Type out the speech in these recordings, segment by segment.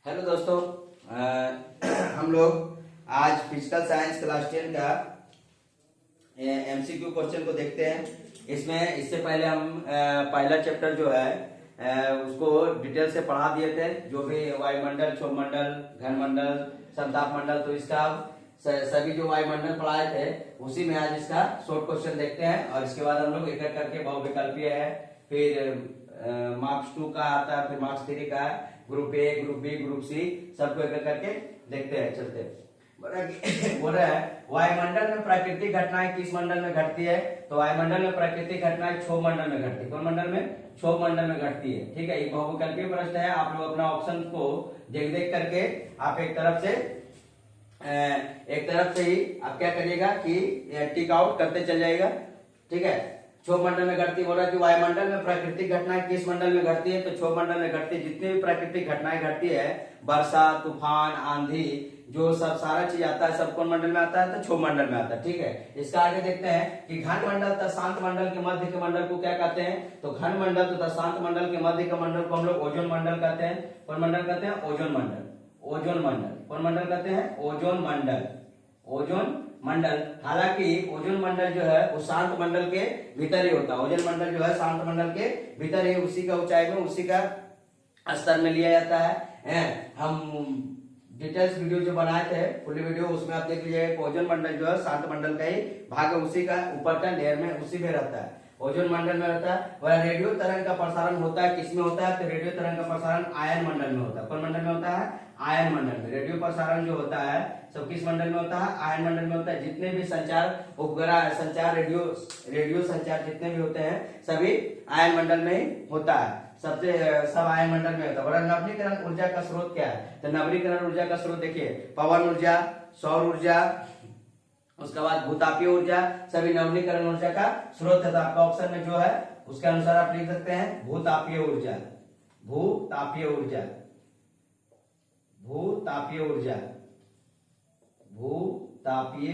Hello दोस्तों, हम लोग आज फिजिकल साइंस क्लास 10 का एमसीक्यू क्वेश्चन को देखते हैं। इससे पहले हम पहला चैप्टर जो है उसको डिटेल से पढ़ा दिए थे, जो भी वायुमंडल, क्षोभमंडल, घनमंडल, समताप मंडल। तो इसका सभी जो वायुमंडल पढ़ाए थे उसी में आज इसका शॉर्ट क्वेश्चन देखते हैं, और इसके बाद हम लोग एक एक करके बहुविकल्पीय है, फिर मार्क्स 2 का आता है, फिर मार्क्स 3 का, group A, group B, group C, सबको एक एक करके देखते हैं। चलते बोल रहा है वायुमंडल में प्राकृतिक घटनाएं किस मंडल में घटती है? तो वायुमंडल में प्राकृतिक घटनाएं क्षोभ मंडल में घटती है। कौन मंडल में? क्षोभ मंडल में घटती है। ठीक है, ये बहुविकल्पीय प्रश्न है। आप लोग अपना ऑप्शन को देख देख करके आप एक तरफ से ही आप क्या करिएगा कि टिक आउट करते चल जाएगा। ठीक है, क्षोभ मंडल में घटती, बोला कि वायुमंडल में प्राकृतिक घटनाएं किस मंडल में घटती है? तो क्षोभ मंडल में घटती है। जितनी भी प्राकृतिक घटनाएं घटती है, वर्षा, तूफान, आंधी, जो सब सारा चीज आता है, सब कौन मंडल में आता है? तो क्षोभ मंडल में आता है। ठीक है, इसका आगे देखते हैं कि घन मंडल तथा शांत मंडल के मध्य के मंडल को क्या कहते हैं? तो घन मंडल तथा शांत मंडल के मध्य के मंडल को हम लोग ओजोन मंडल कहते हैं। कौन मंडल कहते हैं? ओजोन मंडल। ओजोन मंडल कौन मंडल कहते हैं? ओजोन मंडल। ओजोन मंडल। हालांकि ओजोन मंडल जो है वो शांत मंडल के भीतर ही होता है। ओजोन मंडल जो है शांत मंडल के भीतर ही, उसी का ऊंचाई में, उसी का स्तर में लिया जाता है। हम डिटेल्स वीडियो जो बनाए थे, फुल वीडियो, उसमें आप देख लीजिएगा। ओजोन मंडल जो है शांत मंडल का ही भाग है, उसी का ऊपर का लेयर में, उसी में रहता है, ओजोन मंडल में रहता है। वह रेडियो तरंग का प्रसारण होता है किसमें होता है? तो रेडियो तरंग का प्रसारण आयन मंडल में होता है। कौन मंडल में होता है? आयन मंडल में। रेडियो प्रसारण जो होता है सब किस मंडल में होता है? आयन मंडल में होता है। जितने भी संचार उपग्रह, संचार, रेडियो संचार जितने भी होते हैं सभी आयन मंडल में ही होता है। सब आयन मंडल में होता है। और नवीकरण ऊर्जा का स्रोत क्या है? तो नवीकरण ऊर्जा का स्रोत देखिए, पवन ऊर्जा, सौर ऊर्जा, उसके बाद भूतापीय ऊर्जा, सभी नवीकरण ऊर्जा का स्रोत है। तो आपका ऑप्शन में जो है उसके अनुसार आप लिख सकते हैं भूतापीय ऊर्जा। भूतापीय ऊर्जा, भूतापीय ऊर्जा, भूतापीय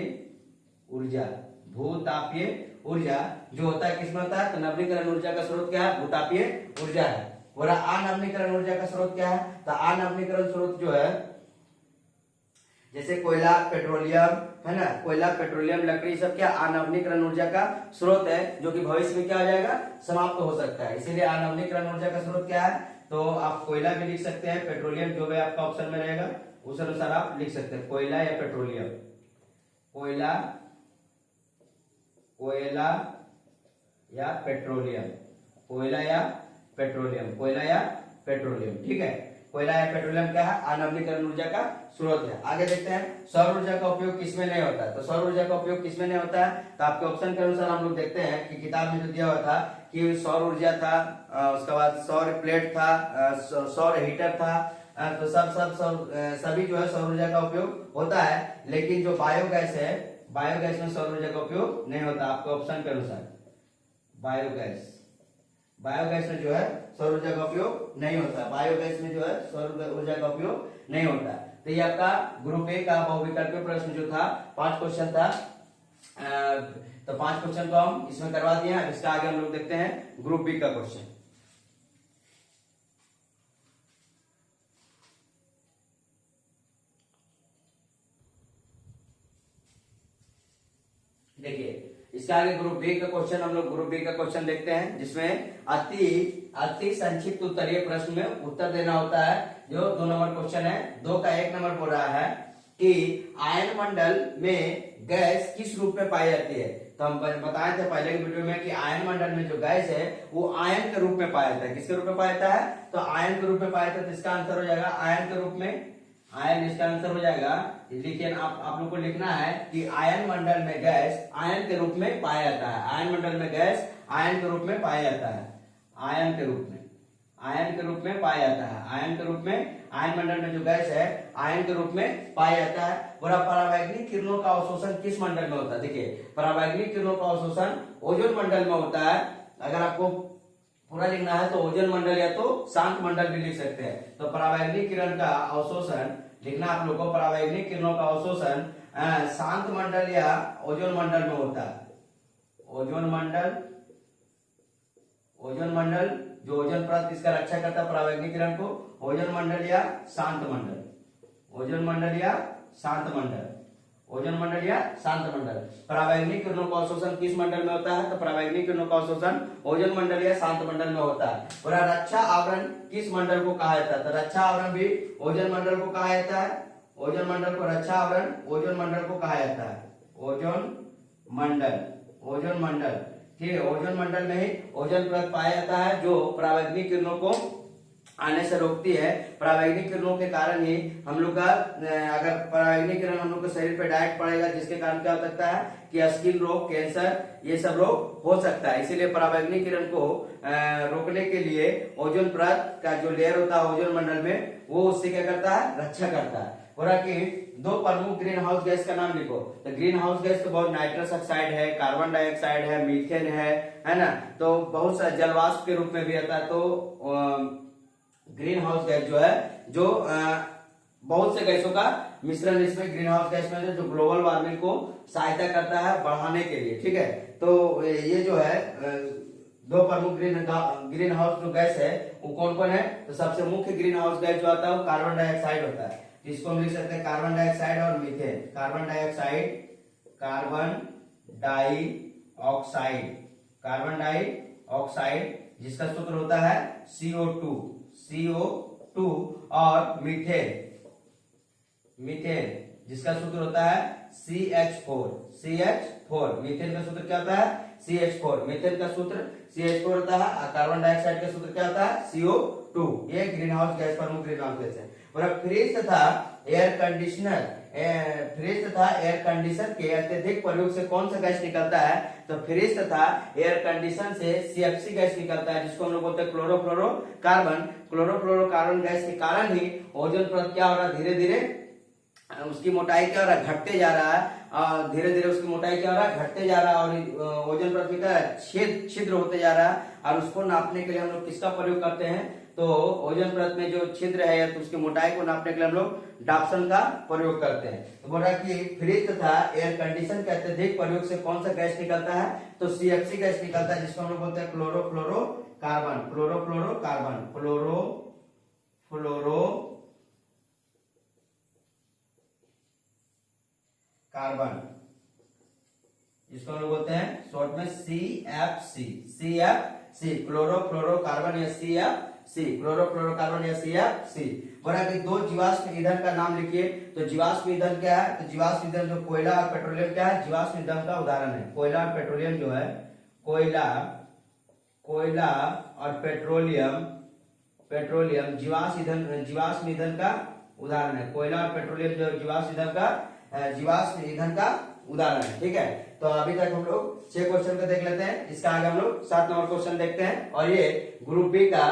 ऊर्जा, भूतापीय ऊर्जा जो होता है किसमें होता है? तो नवीकरण ऊर्जा का स्रोत क्या है? भूतापीय ऊर्जा है। और अनवीकरण ऊर्जा का स्रोत क्या है? तो अनवीकरण स्रोत जो है जैसे कोयला, पेट्रोलियम, है ना, कोयला, पेट्रोलियम, लकड़ी, सब क्या अनवीकरण ऊर्जा का स्रोत है, जो कि भविष्य में क्या हो जाएगा? समाप्त हो सकता है। इसीलिए अनवीकरण ऊर्जा का स्रोत क्या है? तो आप कोयला भी लिख सकते हैं, पेट्रोलियम जो भी आपका ऑप्शन में रहेगा उस अनुसार आप लिख सकते हैं, कोयला या पेट्रोलियम। कोयला, कोयला या पेट्रोलियम, कोयला या पेट्रोलियम, कोयला या पेट्रोलियम। ठीक है, कोयला या पेट्रोलियम क्या है? अनवीकरण ऊर्जा का स्रोत है। आगे देखते हैं सौर ऊर्जा का उपयोग किसमें नहीं होता है? तो सौर ऊर्जा का उपयोग किसमें नहीं होता है? तो आपके ऑप्शन के अनुसार हम लोग देखते हैं कि किताब में जो दिया हुआ था कि सौर ऊर्जा था, उसके बाद सौर प्लेट था, सौर हीटर था, तो सभी जो है सौर ऊर्जा का उपयोग होता है। लेकिन जो बायोगैस है, बायोगैस में सौर ऊर्जा का उपयोग नहीं होता। आपके ऑप्शन के अनुसार बायोगैस, बायोगैस में जो है सौर ऊर्जा का उपयोग नहीं होता। बायोगैस में जो है सौर ऊर्जा का उपयोग नहीं होता। तो ये आपका ग्रुप ए का बहुविकल्पीय प्रश्न जो था 5 क्वेश्चन था। तो 5 क्वेश्चन को हम इसमें करवा दिए हैं। इसका आगे हम लोग देखते हैं ग्रुप बी का क्वेश्चन। देखिए, इसका आगे ग्रुप बी का क्वेश्चन, हम लोग ग्रुप बी का क्वेश्चन देखते हैं, जिसमें अति संक्षिप्त उत्तरीय प्रश्न में उत्तर देना होता है। जो 2 नंबर क्वेश्चन है, 2 का 1 नंबर बोल रहा है कि आयन मंडल में गैस किस रूप में पाई जाती है? तो हम बताए थे पहले की वीडियो में कि आयन मंडल में जो गैस है वो आयन के रूप में पाया जाता है। किसके रूप में पाया जाता है? तो आयन के रूप में पाया जाता है। तो इसका आंसर हो जाएगा आयन के रूप में, आयन इसका आंसर हो जाएगा। लेकिन आप लोग को लिखना है कि आयन मंडल में गैस आयन के रूप में पाया जाता है। आयन मंडल में गैस आयन के रूप में पाया जाता है। आयन के रूप में, आयन के रूप में पाया जाता है। आयन के रूप में, आयन मंडल में जो गैस है आयन के रूप में पाया जाता है। बोला परावैंगनिक किरणों का अवशोषण किस मंडल में होता है? देखिए, परावैंगनिक किरणों का अवशोषण ओजोन मंडल में होता है। अगर आपको पूरा लिखना है तो ओजोन मंडल या तो शांत मंडल भी लिख सकते हैं। तो परावैंगनिक किरण का अवशोषण लिखना आप लोगों को, परावैंगनिक किरणों का अवशोषण शांत मंडल या ओजोन मंडल में होता है। ओजोन मंडल, ओजोन मंडल जो ओजोन परत इसका रक्षा करता है परावैंगनिक किरण को, ओजोन मंडल या शांत मंडल, ओजोन मंडल या शांत मंडल, ओजोन मंडल या शांत मंडल। परावैंगनिक किरणों का अवशोषण किस मंडल में होता है? तो परावैंगनिक किरणों का अवशोषण ओजोन मंडल या शांत मंडल में होता है। और रक्षा आवरण किस मंडल को कहा जाता है? तो रक्षा आवरण भी ओजोन मंडल को कहा जाता है, ओजोन मंडल को रक्षा आवरण ओजोन मंडल को कहा जाता है, ओजोन मंडल, ओजोन मंडल, ठीक है। ओजोन मंडल में ही ओजोन परत पाया जाता है जो परावैंगनिक किरणों को आने से रोकती है। परावैंगनिक किरणों के कारण ही हम लोग का अगर परावैंगनिक किरण हम लोग के शरीर पे डायरेक्ट पड़ेगा, जिसके कारण क्या हो सकता है कि स्किन रोग, कैंसर, ये सब रोग हो सकता है। इसीलिए परावैंगनिक किरण को रोकने के लिए ओजोन परत का जो लेयर होता है ओजोन मंडल में, वो उससे क्या करता है? रक्षा करता है। और कि दो प्रमुख ग्रीन हाउस गैस का नाम लिखो। तो ग्रीन हाउस गैस तो बहुत नाइट्रस ऑक्साइड है, कार्बन डाइऑक्साइड है, मीथेन है ना, तो बहुत सा जलवाष्प के रूप में भी आता है। तो ग्रीन हाउस गैस जो है, जो बहुत से गैसों का मिश्रण इसमें ग्रीन हाउस गैस में, जो ग्लोबल वार्मिंग को सहायता करता है बढ़ाने के लिए, ठीक है। तो ये जो है दो प्रमुख ग्रीन हाउस जो गैस है वो कौन कौन है? तो सबसे मुख्य ग्रीन हाउस गैस जो आता है वो कार्बन डाइऑक्साइड होता है। इसको हम लिख सकते हैं कार्बन डाइऑक्साइड और methane. Carbon dioxide, carbon dioxide, carbon dioxide जिसका सूत्र होता है CO2, CO2, और मीथेन, मीथेन जिसका सूत्र होता है CH4, CH4। मीथेन का सूत्र क्या होता है? CH4। मीथेन का सूत्र CH4 होता है। कार्बन डाइऑक्साइड का सूत्र क्या होता है? CO2। ये ग्रीन हाउस गैस, प्रमुख ग्रीन हाउस गैस है। और फ्रिज तथा एयर कंडीशनर, फ्रिज तथा एयर कंडीशनर के अत्यधिक प्रयोग से कौन सा गैस निकलता है? तो फ्रिज तथा एयर कंडीशन से CFC गैस निकलता है, जिसको हम लोग बोलते हैं क्लोरोफ्लोरोकार्बन। क्लोरोफ्लोरोकार्बन गैस के कारण ही ओजोन परत क्या हो रहा है? धीरे धीरे उसकी मोटाई क्या हो रहा है? घटते जा रहा है। धीरे धीरे उसकी मोटाई क्या हो रहा है? घटते जा रहा है। और ओजोन परत में क्या छिद्र होते जा रहा है। और उसको नापने के लिए हम लोग किसका प्रयोग करते हैं? तो ओजोन परत में जो छिद्र है तो उसकी मोटाई को नापने के लिए हम लोग डाप्सन का प्रयोग करते हैं। तो बोल रहा कि फ्रिज तथा एयर कंडीशन के अत्यधिक प्रयोग से कौन सा गैस निकलता है? तो CFC गैस निकलता है, जिसको हम लोग बोलते हैं क्लोरोफ्लोरोकार्बन, क्लोरोफ्लोरोकार्बन, कार्बन, जिसको हम लोग बोलते हैं शॉर्ट में CFC, CFC, क्लोरोफ्लोरोकार्बन या CFC, क्लोरोफ्लोरोकार्बन या CFC। बोला कि दो जीवाश्म ईंधन का नाम लिखिए। तो जीवाश्म ईंधन क्या है? तो जीवाश्म ईंधन जो कोयला और पेट्रोलियम क्या है? जीवाश्म ईंधन का उदाहरण है। कोयला और पेट्रोलियम जो है, कोयला और पेट्रोलियम जीवाश्म ईंधन का उदाहरण है। कोयला और पेट्रोलियम जो जीवाश्म ईंधन का उदाहरण है, ठीक है। तो अभी तक हम लोग 6 क्वेश्चन को देख लेते हैं। इसका आगे हम लोग 7 नंबर क्वेश्चन देखते हैं। और ये ग्रुप बी का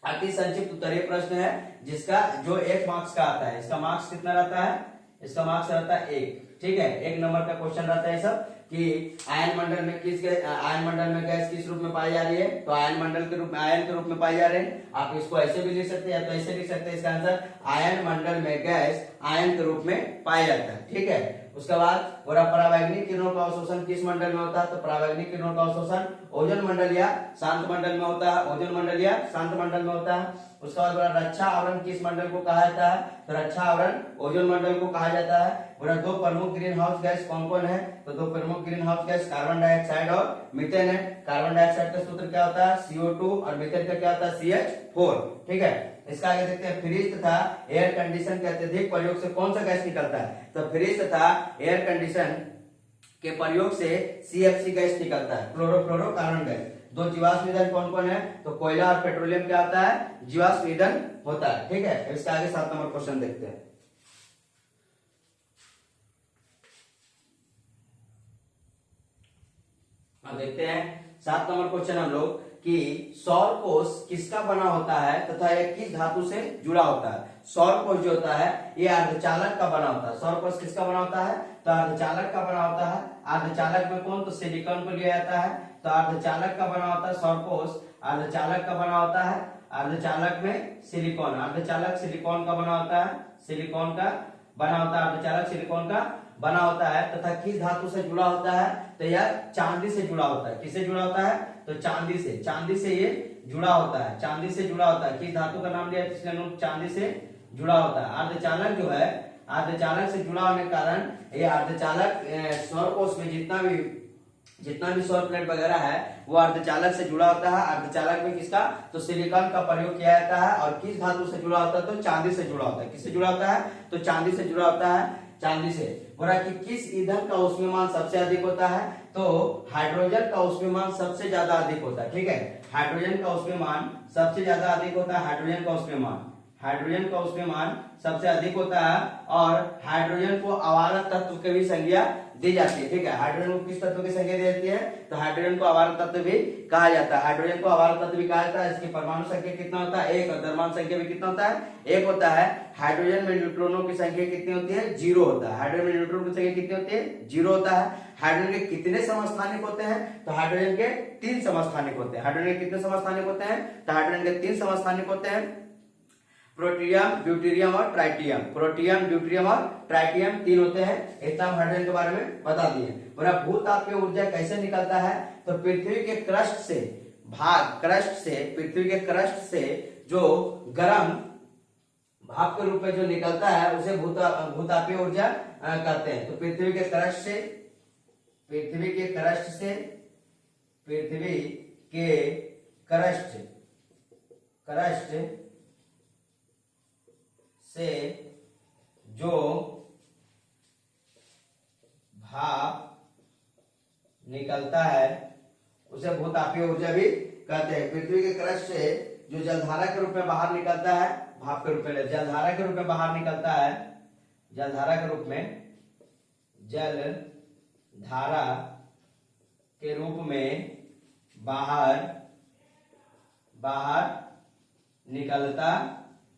अति संक्षिप्त उत्तरीय प्रश्न है, जिसका जो 1 मार्क्स का आता है। इसका मार्क्स कितना रहता है? इसका मार्क्स रहता है 1, ठीक है। 1 नंबर का क्वेश्चन रहता है सब कि आयन मंडल में गैस किस रूप में पाई जा रही है? तो आयन मंडल के रूप में, आयन के रूप में पाई जा रहे हैं। आप इसको ऐसे भी लिख सकते हैं या तो ऐसे लिख सकते हैं। इसका आंसर आयन मंडल में गैस आयन के रूप में पाया जाता है, ठीक है। उसके बाद परावैंगनिक किरणों का अवशोषण किस मंडल में होता है? तो परावैंगनिक किरणों का अवशोषण ओजोन मंडल या शांत मंडल में होता है, ओजोन मंडल या शांत मंडल में होता है। उसके बाद रक्षा आवरण किस मंडल को कहा जाता है? तो रक्षा आवरण ओजोन मंडल को कहा जाता है। दो प्रमुख ग्रीन हाउस गैस कौन कौन है? तो दो प्रमुख green house gas carbon dioxide और मीथेन है। कार्बन डाइऑक्साइड का सूत्र क्या होता है? CO2, और मीथेन का क्या होता है? CH4, ठीक है। इसका आगे देखते हैं, फ्रिज तथा एयर कंडीशन के अत्यधिक प्रयोग से कौन सा गैस निकलता है? तो फ्रिज तथा एयर कंडीशन के प्रयोग से CFC गैस निकलता है, क्लोरोफ्लोरोकार्बन गैस। दो जीवाश्म ईंधन कौन कौन है? तो कोयला और पेट्रोलियम क्या होता है? जीवाश्म ईंधन होता है, ठीक है। इसका आगे 7 नंबर क्वेश्चन देखते हैं। अब देखते हैं 7 नंबर क्वेश्चन हम लोग कि सौर कोष किसका बना होता है तथा यह किस धातु से जुड़ा होता है? सौर कोष जो होता है ये अर्धचालक का बना होता है। सौर कोष किसका बना होता है? तो अर्धचालक का बना होता है। अर्धचालक में कौन? तो सिलिकॉन को लिया जाता है। तो अर्धचालक का बना होता है सौर कोष, अर्धचालक का बना होता है। अर्धचालक में सिलिकॉन, अर्धचालक सिलिकॉन का बना होता है, सिलिकॉन का बना होता है, अर्धचालक सिलिकॉन का बना होता है। तथा किस धातु से जुड़ा होता है? तो यह चांदी से जुड़ा होता है। किससे जुड़ा होता है? तो चांदी से। चांदी से ये जुड़ा होता है, चांदी से जुड़ा होता है। किस धातु का नाम लिया इसलिए हम लोग चांदी से जुड़ा होता है। अर्धचालक जो है, अर्धचालक से जुड़ा होने के कारण ये अर्धचालक सौर कोष में जितना भी सौर प्लेट वगैरह है वो अर्धचालक से जुड़ा होता है। अर्धचालक में किसका, तो सिलिकॉन का प्रयोग किया जाता है। और किस धातु से जुड़ा होता है, तो चांदी से जुड़ा होता है। किससे जुड़ा होता है, तो चांदी से जुड़ा होता है, चांदी से। बोला कि किस ईंधन का ऊष्मीमान सबसे अधिक होता है, तो हाइड्रोजन का ऊष्मीमान सबसे ज्यादा अधिक होता है। ठीक है, हाइड्रोजन का ऊष्मीमान सबसे ज्यादा अधिक होता है। हाइड्रोजन का ऊष्मीमान सबसे अधिक होता है। और हाइड्रोजन को अवारक तत्व की भी संज्ञा दी जाती है। ठीक है, हाइड्रोजन को किस तत्व की संज्ञा दी जाती है, तो हाइड्रोजन को अवारक तत्व भी कहा जाता है। हाइड्रोजन को अवारक तत्व भी कहा जाता है। इसकी परमाणु संख्या कितना होता है, 1, और द्रव्यमान संख्या भी कितना होता है, 1 होता है। हाइड्रोजन में न्यूट्रॉनों की संख्या कितनी होती है, 0 होता है। हाइड्रोजन में न्यूट्रॉन की संख्या कितनी होती है, 0 होता है। हाइड्रोजन के कितने समस्थानिक होते हैं, तो हाइड्रोजन के 3 समस्थानिक होते हैं। हाइड्रोजन के कितने समस्थानिक होते हैं, तो हाइड्रोजन के 3 समस्थानिक होते हैं, प्रोटियम, ड्यूटेरियम और ट्राइटियम। प्रोटियम, ड्यूटेरियम और ट्राइटियम 3 होते हैं। इतना हम हाइड्रोजन के बारे में बता दिए। बोला भूतापीय ऊर्जा कैसे निकलता है, तो पृथ्वी के क्रस्ट से पृथ्वी के क्रस्ट से जो गर्म भाप के रूप में जो निकलता है उसे भूतापीय ऊर्जा कहते हैं। तो पृथ्वी के क्रस्ट से जो भाप निकलता है उसे भूतापीय ऊर्जा भी कहते हैं। पृथ्वी के क्रस्ट से जो जलधारा के रूप में बाहर निकलता है, भाप के रूप में जलधारा के रूप में बाहर निकलता है, जलधारा के रूप में बाहर निकलता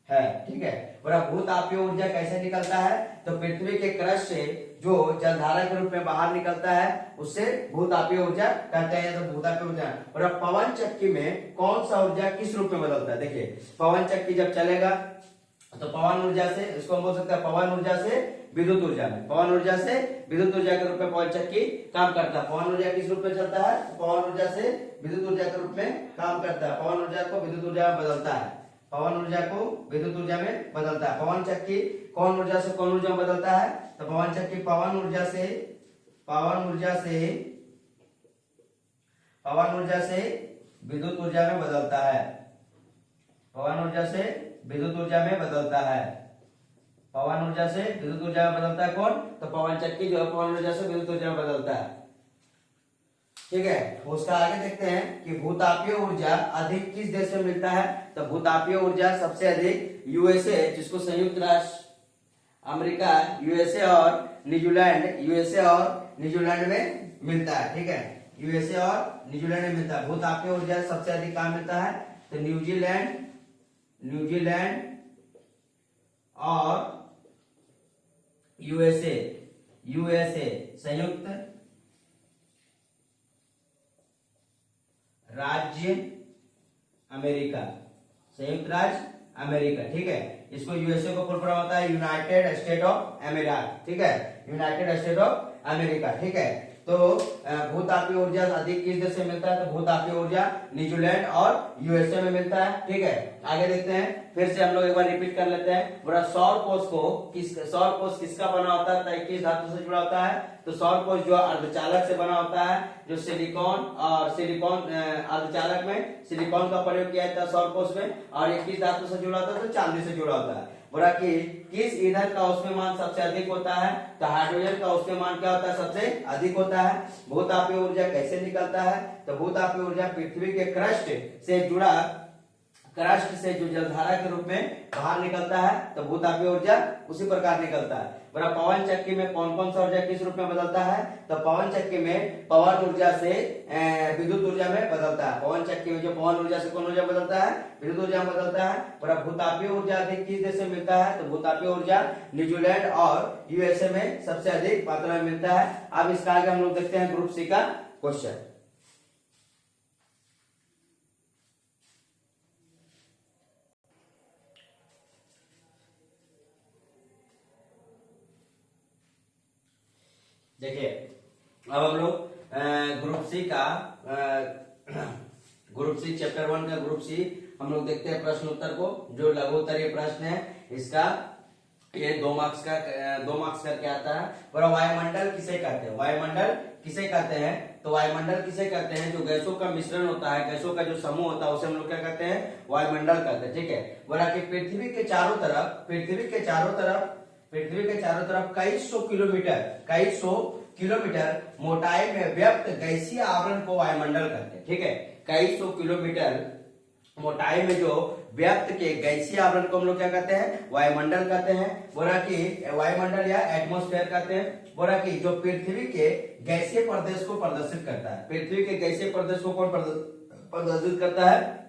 है। ठीक है, और भूतापीय ऊर्जा कैसे निकलता है, तो पृथ्वी के क्रस्ट से जो जलधारा के रूप में बाहर निकलता है उससे भूतापीय ऊर्जा कहते हैं। तो भूतापीय ऊर्जा। और पवन चक्की में कौन सा ऊर्जा किस रूप में बदलता है, देखिए पवन चक्की जब चलेगा तो पवन ऊर्जा से, इसको हम बोल सकते हैं पवन ऊर्जा से विद्युत ऊर्जा में, पवन ऊर्जा से विद्युत ऊर्जा के रूप में पवन चक्की काम करता है। पवन ऊर्जा किस रूप में चलता है, पवन ऊर्जा से विद्युत ऊर्जा के रूप में काम करता है। पवन ऊर्जा को विद्युत ऊर्जा में बदलता है, पवन ऊर्जा को विद्युत ऊर्जा में बदलता है। पवन चक्की कौन ऊर्जा से कौन ऊर्जा में बदलता है, तो पवन चक्की पवन ऊर्जा से विद्युत ऊर्जा में बदलता है। पवन ऊर्जा से विद्युत ऊर्जा में बदलता है। पवन ऊर्जा से विद्युत ऊर्जा में बदलता है कौन, तो पवन चक्की जो है पवन ऊर्जा से विद्युत ऊर्जा में बदलता है। ठीक है, उसका आगे देखते हैं कि भूतापीय ऊर्जा अधिक किस देश में मिलता है, तो भूतापीय ऊर्जा सबसे अधिक यूएसए, जिसको संयुक्त राष्ट्र अमेरिका, यूएसए और न्यूजीलैंड में मिलता है। ठीक है, यूएसए और न्यूजीलैंड में मिलता है। भूतापीय ऊर्जा सबसे अधिक कहां मिलता है, तो न्यूजीलैंड और यूएसए संयुक्त राज्य अमेरिका, ठीक है। इसको यूएसए को फुल फॉर्म होता है यूनाइटेड स्टेट ऑफ अमेरिका। ठीक है, यूनाइटेड स्टेट ऑफ अमेरिका। ठीक है, तो भूतापीय ऊर्जा अधिक किस देश से मिलता है, तो भूतापीय ऊर्जा न्यूजीलैंड और यूएसए में मिलता है। ठीक है, आगे देखते हैं, फिर से हम लोग एक बार रिपीट कर लेते हैं। बोला सौर कोष किसका बना होता है, किस धातु से जुड़ा होता है, तो सौर कोष जो अर्धचालक से बना होता है, जो सिलिकॉन अर्धचालक में सिलिकॉन का प्रयोग किया जाता है सौर कोष में। और ये किस धातु से जुड़ा होता है, तो चांदी से जुड़ा होता है। बोला कि किस ईंधन का ऊष्मीमान सबसे अधिक होता है, तो हाइड्रोजन का ऊष्मीमान क्या होता है, सबसे अधिक होता है। भूतापीय ऊर्जा कैसे निकलता है, तो भूतापीय ऊर्जा पृथ्वी के क्रस्ट से जो जलधारा के रूप में बाहर निकलता है, तो भूतापीय ऊर्जा उसी प्रकार निकलता है। बोला पवन चक्की में कौन कौन सा ऊर्जा किस रूप में बदलता है, तो पवन चक्की में पवन ऊर्जा से विद्युत ऊर्जा में बदलता है। पवन चक्की में जो पवन ऊर्जा से कौन ऊर्जा बदलता है, विद्युत ऊर्जा में बदलता है। बोला भूतापीय ऊर्जा अधिक किस देश से मिलता है, तो भूतापीय ऊर्जा न्यूजीलैंड और यूएसए में सबसे अधिक मात्रा में मिलता है। अब इसका आगे हम लोग देखते हैं ग्रुप सी का क्वेश्चन। देखिए अब हम लोग ग्रुप सी का ग्रुप सी चैप्टर 1 का ग्रुप सी हम लोग देखते हैं प्रश्न उत्तर को, जो लघु उत्तरीय प्रश्न है इसका ये 2 मार्क्स करके आता है। और वायुमंडल किसे कहते हैं, वायुमंडल किसे कहते हैं, तो वायुमंडल किसे कहते हैं, जो गैसों का मिश्रण होता है, गैसों का जो समूह होता है उसे हम लोग क्या कहते हैं, वायुमंडल कहते हैं। ठीक है, बोला कि पृथ्वी के चारों तरफ कई सौ किलोमीटर मोटाई में व्याप्त गैसीय आवरण को वायुमंडल कहते हैं। ठीक है, कई सौ किलोमीटर मोटाई में जो व्याप्त के गैसीय आवरण को हम लोग क्या कहते हैं, वायुमंडल कहते हैं। बोला कि वायुमंडल या एटमॉस्फेयर कहते हैं। बोला कि जो पृथ्वी के गैसीय प्रदेश को प्रदर्शित करता है, पृथ्वी के गैसीय प्रदेश को कौन प्रदर्शित करता है,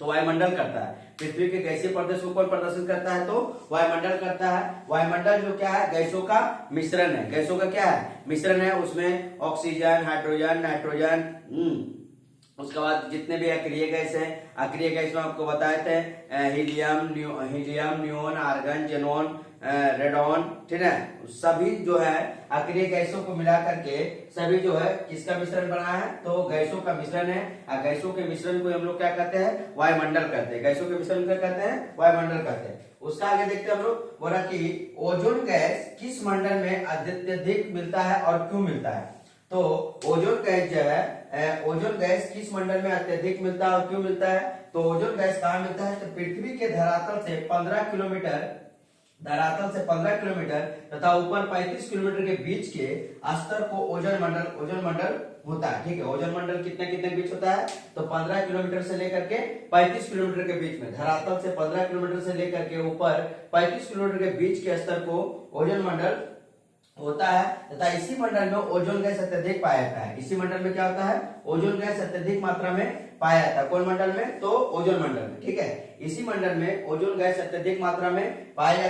तो वायुमंडल करता है। पृथ्वी के गैसीय प्रदेश को कौन प्रदर्शित करता है, तो वायुमंडल करता है। वायुमंडल जो क्या है, गैसों का मिश्रण है, गैसों का क्या है, मिश्रण है। उसमें ऑक्सीजन, हाइड्रोजन, नाइट्रोजन, उसके बाद जितने भी अक्रिय गैस हैं, अक्रिय गैस में आपको बताए थे helium, neon, argon, xenon, radon, ठीक है, सभी जो है अक्रिय गैसों को मिला करके सभी जो है किसका मिश्रण बना है, तो गैसों का मिश्रण है। और गैसों के मिश्रण को हम लोग क्या कहते हैं, वायुमंडल कहते हैं। गैसों के मिश्रण को क्या कहते हैं, वायुमंडल कहते हैं। उसका आगे देखते हैं हम लोग। बोला कि ओजोन गैस किस मंडल में अत्यधिक मिलता है और क्यों मिलता है, तो ओजोन गैस जो है, ओजोन गैस किस मंडल में अत्यधिक मिलता है और क्यों मिलता है, तो ओजोन गैस कहाँ मिलता है, तो पृथ्वी के धरातल से 15 किलोमीटर तथा ऊपर 35 किलोमीटर के बीच के स्तर को ओजोन मंडल होता है। ठीक है, ओजोन मंडल कितने के बीच होता है, तो 15 किलोमीटर से लेकर के 35 किलोमीटर के बीच में, धरातल से 15 किलोमीटर से लेकर के ऊपर 35 किलोमीटर के बीच के स्तर को ओजोन मंडल होता है। तथा इसी मंडल में ओजोन गैस अत्यधिक पाया जाता है। इसी मंडल में क्या होता है, ओजोन गैस अत्यधिक मात्रा में पाया जाता है। कौन मंडल में, तो ओजोन मंडल में। ठीक है, इसी मंडल में ओजोन गैस अत्यधिक मात्रा में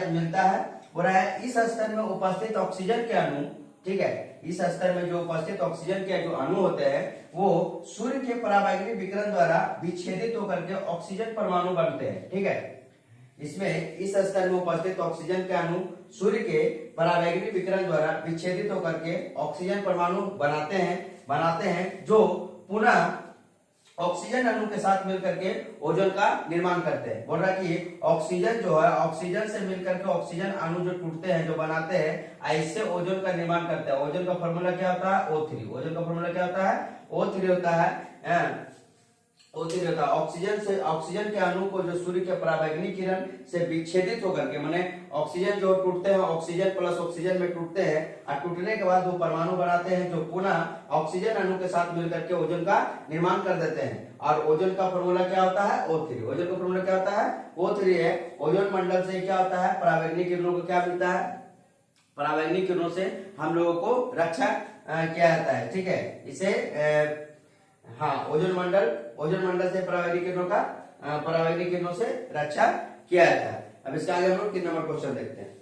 मिलता है। हो रहा है इस स्तर में उपस्थित ऑक्सीजन के अणु, ठीक है, इस स्तर में जो उपस्थित ऑक्सीजन के जो अणु होते हैं वो सूर्य के पराबैंगनी विकिरण द्वारा विच्छेदित होकर के ऑक्सीजन परमाणु बनते हैं। ठीक है, इसमें इस स्तर में उपस्थित ऑक्सीजन के अणु सूर्य के पराबैंगनी विकिरण द्वारा विच्छेदित होकर के ऑक्सीजन परमाणु बनाते हैं जो पुनः ऑक्सीजन अणु के साथ मिलकर के ओजोन का निर्माण करते हैं। बोल रहा कि ऑक्सीजन जो है, ऑक्सीजन से मिलकर के ऑक्सीजन अणु जो टूटते हैं, जो बनाते हैं, ऐसे ओजोन का निर्माण करते हैं। ओजोन का फॉर्मूला क्या होता है, O3। ओजोन का फॉर्मूला क्या होता है, O3 होता है। O3 होता है। ऑक्सीजन के अणु को जो सूर्य के पराबैंगनी किरण से विच्छेदित होकर के, माने ऑक्सीजन जो टूटते हैं, ऑक्सीजन प्लस ऑक्सीजन में टूटते हैं और टूटने के बाद वो परमाणु बनाते हैं जो पुनः ऑक्सीजन अणु के साथ मिलकर के ओजोन का निर्माण कर देते हैं। और ओजोन का फॉर्मूला क्या होता है, O3। ओजोन का फॉर्मूला क्या होता है, O3 है। ओजोन मंडल से क्या होता है, पराबैंगनी किरणों को क्या मिलता है, पराबैंगनी किरणों से हम लोगों को रक्षा किया जाता है। ठीक है, इसे ओजोन मंडल से पराबैंगनी किरणों से रक्षा किया जाता है। अब इसके आगे हम लोग 3 नंबर क्वेश्चन देखते हैं।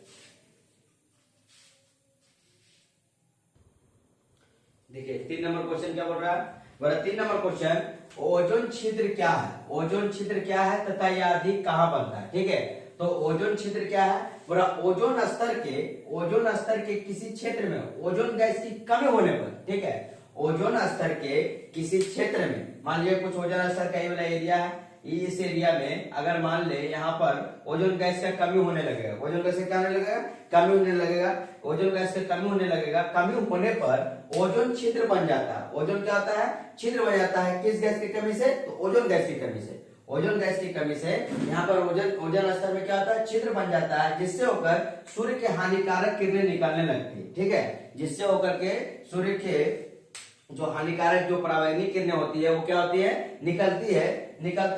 देखिए 3 नंबर क्वेश्चन क्या बोल रहा है, बोला 3 नंबर क्वेश्चन, ओजोन छिद्र क्या है, ओजोन छिद्र क्या है तथा यह अधिक कहाँ बनता है। ठीक है, तो ओजोन छिद्र क्या है, बोला ओजोन स्तर के किसी क्षेत्र में ओजोन गैस की कमी होने पर, ठीक है, ओजोन स्तर के किसी क्षेत्र में, मान लीजिए कुछ ओजोन स्तर का ये वाला एरिया है, इस एरिया में अगर मान ले यहाँ पर ओजोन गैस का कमी होने लगेगा, ओजोन गैस का क्या होने लगेगा, कमी होने लगेगा, ओजोन गैस का कमी होने लगेगा। कमी होने पर ओजोन छिद्र बन जाता है। ओजोन क्या होता है, छिद्र बन जाता है। किस गैस की कमी से, तो ओजोन गैस की कमी से। ओजोन गैस की कमी से यहाँ पर ओजोन स्तर में क्या होता है, छिद्र बन जाता है, जिससे होकर सूर्य के हानिकारक किरणें निकलने लगती है। ठीक है, जिससे होकर के सूर्य के जो हानिकारक जो पराबैंगनी किरणें होती है वो क्या होती है, निकलती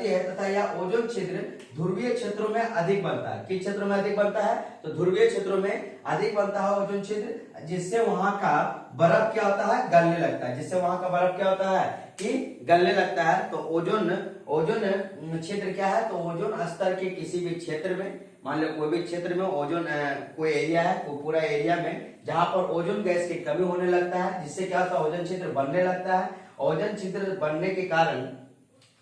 है तथा यह ओजोन छिद्र ध्रुवीय क्षेत्रों में अधिक बनता है। किस क्षेत्रों में अधिक बनता है, तो ध्रुवीय क्षेत्रों में अधिक बनता है ओजोन छिद्र, जिससे वहां का बर्फ क्या होता है, गलने लगता है। जिससे वहां का बर्फ क्या होता है कि गलने लगता है। तो ओजोन क्षेत्र क्या है, तो ओजोन स्तर के किसी भी क्षेत्र में, मान लो कोई भी क्षेत्र में ओजोन कोई एरिया है, कोई पूरा एरिया में जहां पर ओजोन गैस की कमी होने लगता है, जिससे क्या होता है, ओजोन छिद्र बनने लगता है। ओजोन छिद्र बनने के कारण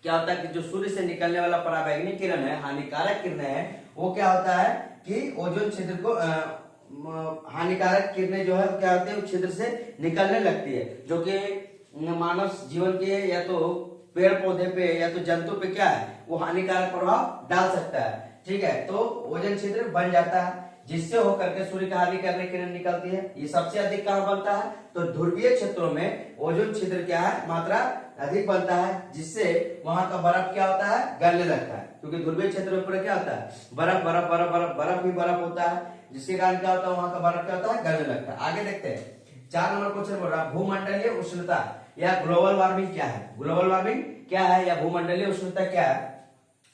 क्या होता है कि जो सूर्य से निकलने वाला पराबैंगनी किरण है, हानिकारक किरणें है, वो क्या होता है कि ओजोन छिद्र को हानिकारक किरणें जो है क्या होती है, छिद्र से निकलने लगती है, जो कि मानव जीवन के या तो पेड़ पौधे पे या तो जंतु पे क्या है, वो हानिकारक प्रभाव डाल सकता है। ठीक है, तो ओजोन छिद्र बन जाता है, जिससे होकर के सूर्य का हानि करने किरण निकलती है। ये सबसे अधिक कहाँ बनता है, तो ध्रुवीय क्षेत्रों में ओजोन छिद्र क्या है, मात्रा अधिक बनता है, जिससे वहां का बर्फ क्या होता है, गलने लगता है। क्योंकि ध्रुवीय क्षेत्र में क्या होता है, बर्फ बर्फ बर्फ बर्फ बर्फ ही बर्फ होता है, जिसके कारण क्या होता है, वहां का बर्फ क्या होता है, गलने लगता है। आगे देखते हैं 4 नंबर क्वेश्चन बोल रहा है भूमंडलीय उष्णता या ग्लोबल वार्मिंग क्या है। ग्लोबल वार्मिंग क्या है या भूमंडलीय उष्णता क्या है,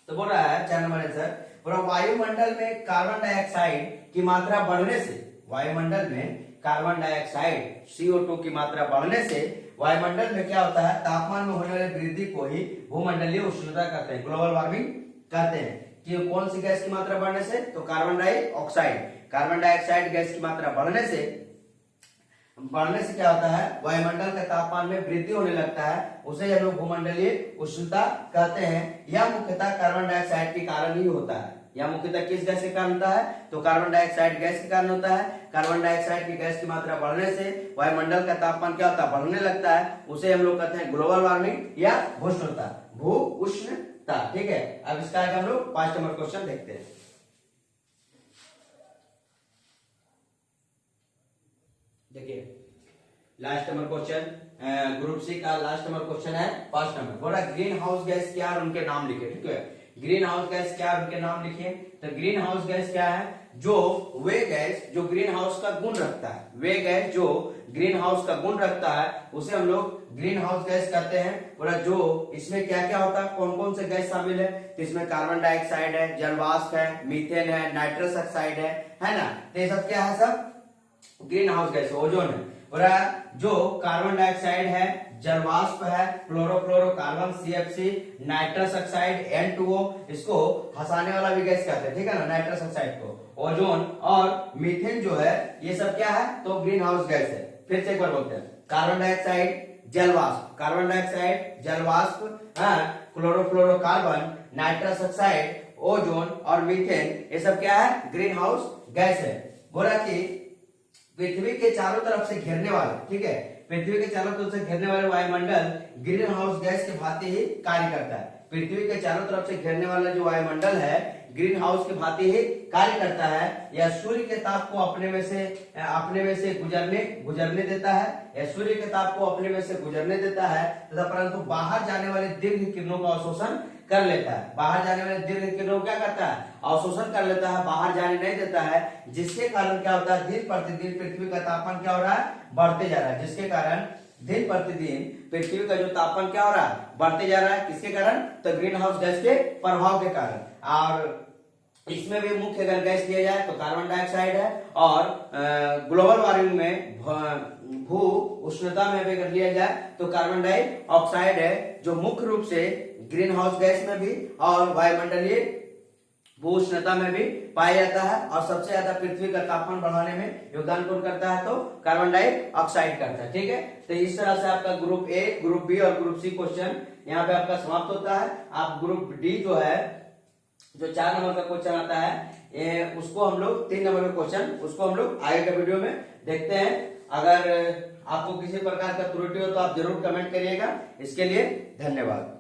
तो बोल रहा है 4 नंबर आंसर, वायुमंडल में कार्बन डाइऑक्साइड की मात्रा बढ़ने से, वायुमंडल में कार्बन डाइऑक्साइड CO2 की मात्रा बढ़ने से वायुमंडल में क्या होता है, तापमान में होने वाली वृद्धि को ही भूमंडलीय उष्णता कहते हैं, ग्लोबल वार्मिंग कहते हैं। कि कौन सी गैस की मात्रा बढ़ने से, तो carbon dioxide, carbon dioxide gas की मात्रा बढ़ने से क्या होता है, वायुमंडल के तापमान में वृद्धि होने लगता है, उसे हम लोग भूमंडलीय उष्णता कहते हैं। यह मुख्यतः कार्बन डाइऑक्साइड के कारण ही होता है। यह मुख्यतः किस गैस के कारण होता है, तो कार्बन डाइऑक्साइड गैस के कारण होता है। कार्बन डाइऑक्साइड की गैस की मात्रा बढ़ने से वायुमंडल का तापमान क्या होता है, बढ़ने लगता है, उसे हम लोग कहते हैं ग्लोबल वार्मिंग या भूउष्णता, भू उष्णता। ठीक है, अब इसका आगे हम लोग 5 नंबर क्वेश्चन देखते हैं। देखिए last number question, group C का लास्ट नंबर क्वेश्चन है 5 नंबर। बोला ग्रीन हाउस गैस क्या और उनके नाम लिखे। ठीक है, ग्रीन हाउस गैस क्या और उनके नाम लिखिए। तो ग्रीन हाउस गैस क्या है, जो वे गैस जो ग्रीन हाउस का गुण रखता है, वे गैस जो ग्रीन हाउस का गुण रखता है, उसे हम लोग ग्रीन हाउस गैस कहते हैं। बोला जो इसमें क्या क्या होता है, कौन कौन से गैस शामिल है, तो इसमें कार्बन डाइऑक्साइड है, जलवाष्प है, मीथेन है, नाइट्रस ऑक्साइड है ना। तो ये सब क्या है, सब ग्रीन हाउस गैस, ओजोन है। और जो कार्बन डाइऑक्साइड है, जलवाष्प है, chlorofluorocarbon CFC, nitrous oxide N2O, इसको हंसाने वाला भी गैस कहते हैं। ठीक है ना, नाइट्रस ऑक्साइड को, ओजोन और मीथेन जो है, ये सब क्या है, तो ग्रीन हाउस गैस है। फिर से एक बार बोलते हैं, कार्बन डाइऑक्साइड, जलवाष्प, कार्बन डाइऑक्साइड, जलवाष्प, क्लोरोफ्लोरोकार्बन, नाइट्रस ऑक्साइड, ओजोन और मीथेन, ये सब क्या है, ग्रीन हाउस गैस है। बोला कि पृथ्वी के चारों तरफ से घेरने वाले, ठीक है, पृथ्वी के चारों तरफ से घेरने वाले वायुमंडल ग्रीन हाउस गैस के भांति ही कार्य करता है। पृथ्वी के चारों तरफ से घेरने वाला जो वायुमंडल है, ग्रीन हाउस के भांति ही कार्य करता है। यह सूर्य के ताप को अपने में से गुजरने देता है, या सूर्य के ताप को अपने में से गुजरने देता है तथा परंतु बाहर जाने वाले दीर्घ किरणों का अवशोषण कर लेता है। बाहर जाने वाले दीर्घ किरणों क्या करता है, अवशोषण कर लेता है, बाहर जाने नहीं देता है, जिसके कारण क्या होता है, दिन प्रतिदिन पृथ्वी का तापमान क्या हो रहा है, बढ़ते जा रहा है। जिसके कारण दिन प्रतिदिन पृथ्वी का जो तापमान क्या हो रहा है, बढ़ते जा रहा है। किसके कारण, तो ग्रीन हाउस गैस के प्रभाव के कारण। और इसमें भी मुख्य अगर गैस लिया जाए तो कार्बन डाइऑक्साइड है, और ग्लोबल वार्मिंग में भू उष्णता में भी अगर लिया जाए तो कार्बन डाइऑक्साइड है, जो मुख्य रूप से ग्रीन हाउस गैस में भी और वायुमंडलीय भू उष्णता में भी पाया जाता है। और सबसे ज्यादा पृथ्वी का तापमान बढ़ाने में योगदान कौन करता है, तो कार्बन डाइऑक्साइड करता है। ठीक है, तो इस तरह से आपका ग्रुप ए, ग्रुप बी और ग्रुप सी क्वेश्चन यहाँ पे आपका समाप्त होता है। आप ग्रुप डी जो है, जो 4 नंबर का क्वेश्चन आता है, उसको हम लोग 3 नंबर का क्वेश्चन उसको हम लोग आगे के वीडियो में देखते हैं। अगर आपको किसी प्रकार का त्रुटि हो तो आप जरूर कमेंट करिएगा। इसके लिए धन्यवाद।